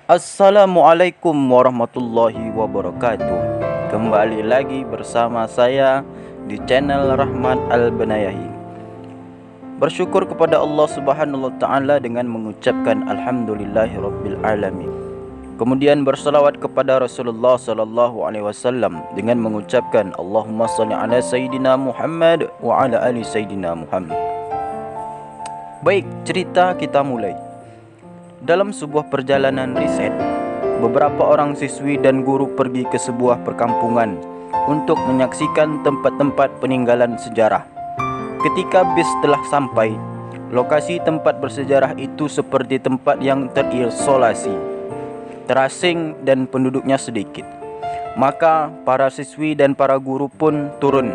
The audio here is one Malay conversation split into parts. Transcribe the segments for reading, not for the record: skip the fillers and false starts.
Assalamualaikum warahmatullahi wabarakatuh. Kembali lagi bersama saya di channel Rahman Al-Banayahi. Bersyukur kepada Allah Subhanahu wa taala dengan mengucapkan alhamdulillahirabbil alamin. Kemudian berselawat kepada Rasulullah sallallahu alaihi wasallam dengan mengucapkan Allahumma shalli ala sayidina Muhammad wa ala ali sayidina Muhammad. Baik, cerita kita mulai. Dalam sebuah perjalanan riset, beberapa orang siswi dan guru pergi ke sebuah perkampungan untuk menyaksikan tempat-tempat peninggalan sejarah. Ketika bis telah sampai, lokasi tempat bersejarah itu seperti tempat yang terisolasi, terasing dan penduduknya sedikit. Maka para siswi dan para guru pun turun.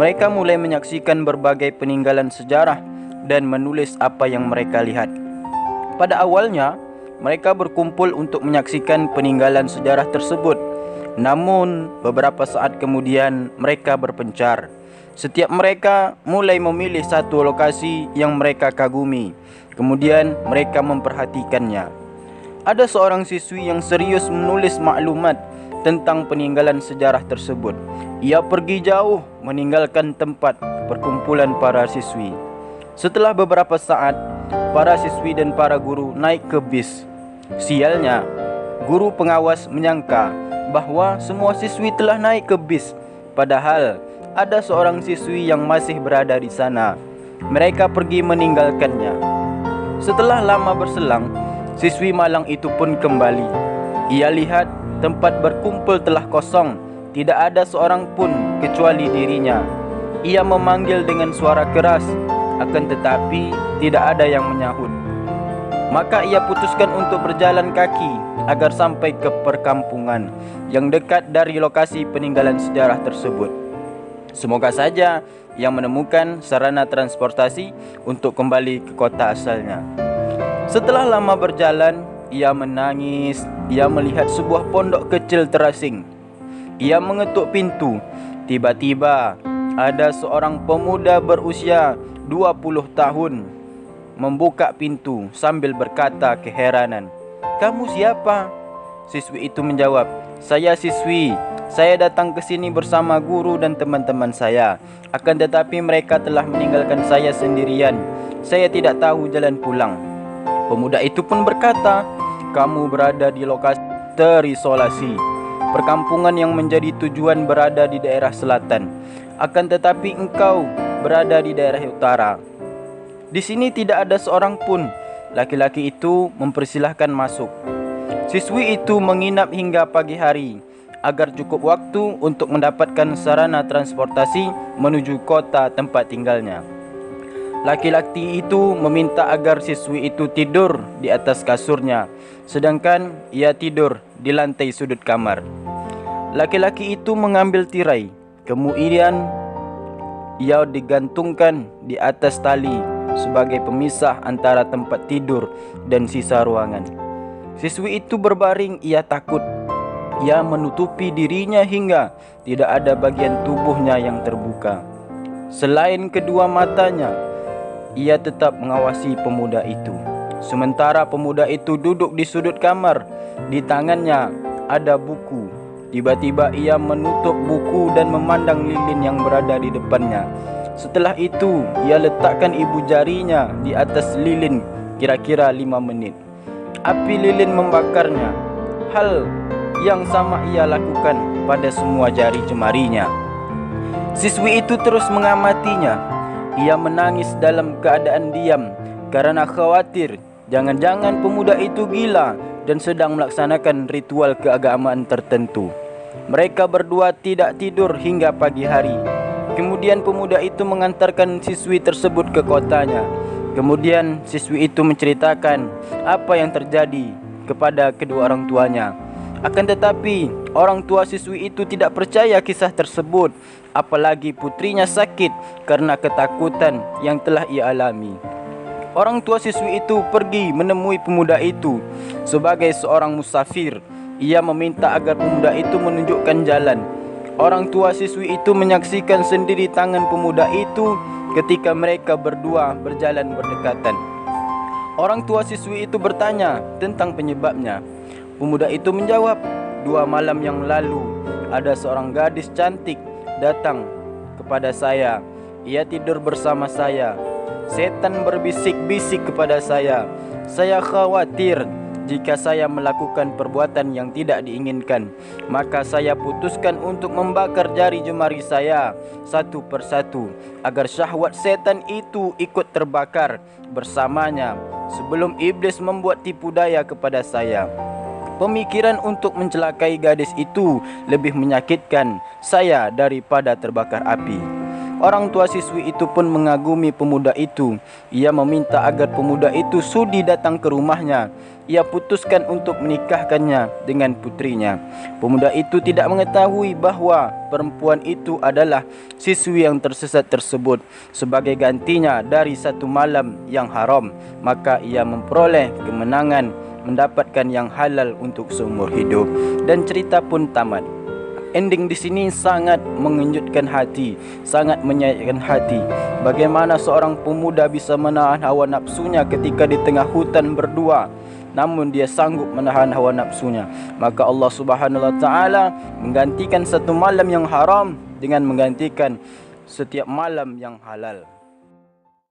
Mereka mulai menyaksikan berbagai peninggalan sejarah dan menulis apa yang mereka lihat. Pada awalnya, mereka berkumpul untuk menyaksikan peninggalan sejarah tersebut. Namun, beberapa saat kemudian mereka berpencar. Setiap mereka mulai memilih satu lokasi yang mereka kagumi. Kemudian mereka memperhatikannya. Ada seorang siswi yang serius menulis maklumat tentang peninggalan sejarah tersebut. Ia pergi jauh meninggalkan tempat perkumpulan para siswi. Setelah beberapa saat, para siswi dan para guru naik ke bis. Sialnya, guru pengawas menyangka bahwa semua siswi telah naik ke bis. Padahal ada seorang siswi yang masih berada di sana. Mereka pergi meninggalkannya. Setelah lama berselang, siswi malang itu pun kembali. Ia lihat tempat berkumpul telah kosong. Tidak ada seorang pun kecuali dirinya. Ia memanggil dengan suara keras, akan tetapi tidak ada yang menyahut. Maka ia putuskan untuk berjalan kaki agar sampai ke perkampungan yang dekat dari lokasi peninggalan sejarah tersebut. Semoga saja ia menemukan sarana transportasi untuk kembali ke kota asalnya. Setelah lama berjalan, ia menangis. Ia melihat sebuah pondok kecil terasing. Ia mengetuk pintu. Tiba-tiba ada seorang pemuda berusia 20 tahun membuka pintu sambil berkata keheranan, "Kamu siapa?" Siswi itu menjawab, "Saya siswi. Saya datang ke sini bersama guru dan teman-teman saya. Akan tetapi mereka telah meninggalkan saya sendirian. Saya tidak tahu jalan pulang." Pemuda itu pun berkata, "Kamu berada di lokasi terisolasi. Perkampungan yang menjadi tujuan berada di daerah selatan. Akan tetapi engkau berada di daerah utara. Di sini tidak ada seorang pun." Laki-laki itu mempersilahkan masuk. Siswi itu menginap hingga pagi hari agar cukup waktu untuk mendapatkan sarana transportasi menuju kota tempat tinggalnya. Laki-laki itu meminta agar siswi itu tidur di atas kasurnya, sedangkan ia tidur di lantai sudut kamar. Laki-laki itu mengambil tirai, kemudian ia digantungkan di atas tali sebagai pemisah antara tempat tidur dan sisa ruangan. Siswi itu berbaring, ia takut. Ia menutupi dirinya hingga tidak ada bagian tubuhnya yang terbuka. Selain kedua matanya, ia tetap mengawasi pemuda itu. Sementara pemuda itu duduk di sudut kamar, di tangannya ada buku. Tiba-tiba ia menutup buku dan memandang lilin yang berada di depannya. Setelah itu, ia letakkan ibu jarinya di atas lilin kira-kira 5 menit. Api lilin membakarnya. Hal yang sama ia lakukan pada semua jari jemarinya. Siswi itu terus mengamatinya. Ia menangis dalam keadaan diam karena khawatir jangan-jangan pemuda itu gila dan sedang melaksanakan ritual keagamaan tertentu. Mereka berdua tidak tidur hingga pagi hari. Kemudian pemuda itu mengantarkan siswi tersebut ke kotanya. Kemudian siswi itu menceritakan apa yang terjadi kepada kedua orang tuanya. Akan tetapi orang tua siswi itu tidak percaya kisah tersebut, apalagi putrinya sakit karena ketakutan yang telah ia alami. Orang tua siswi itu pergi menemui pemuda itu sebagai seorang musafir. Ia meminta agar pemuda itu menunjukkan jalan. Orang tua siswi itu menyaksikan sendiri tangan pemuda itu ketika mereka berdua berjalan berdekatan. Orang tua siswi itu bertanya tentang penyebabnya. Pemuda itu menjawab, 2 malam yang lalu ada seorang gadis cantik datang kepada saya. Ia tidur bersama saya. Setan berbisik-bisik kepada saya. Saya khawatir jika saya melakukan perbuatan yang tidak diinginkan. Maka saya putuskan untuk membakar jari jemari saya satu persatu, agar syahwat setan itu ikut terbakar bersamanya sebelum iblis membuat tipu daya kepada saya. Pemikiran untuk mencelakai gadis itu lebih menyakitkan saya daripada terbakar api. Orang tua siswi itu pun mengagumi pemuda itu. Ia meminta agar pemuda itu sudi datang ke rumahnya. Ia putuskan untuk menikahkannya dengan putrinya. Pemuda itu tidak mengetahui bahawa perempuan itu adalah siswi yang tersesat tersebut. Sebagai gantinya dari 1 malam yang haram, maka ia memperoleh kemenangan, mendapatkan yang halal untuk seumur hidup. Dan cerita pun tamat. Ending di sini sangat mengejutkan hati, sangat menyayatkan hati. Bagaimana seorang pemuda bisa menahan hawa nafsunya ketika di tengah hutan berdua, namun dia sanggup menahan hawa nafsunya. Maka Allah Subhanahu wa taala menggantikan 1 malam yang haram dengan menggantikan setiap malam yang halal.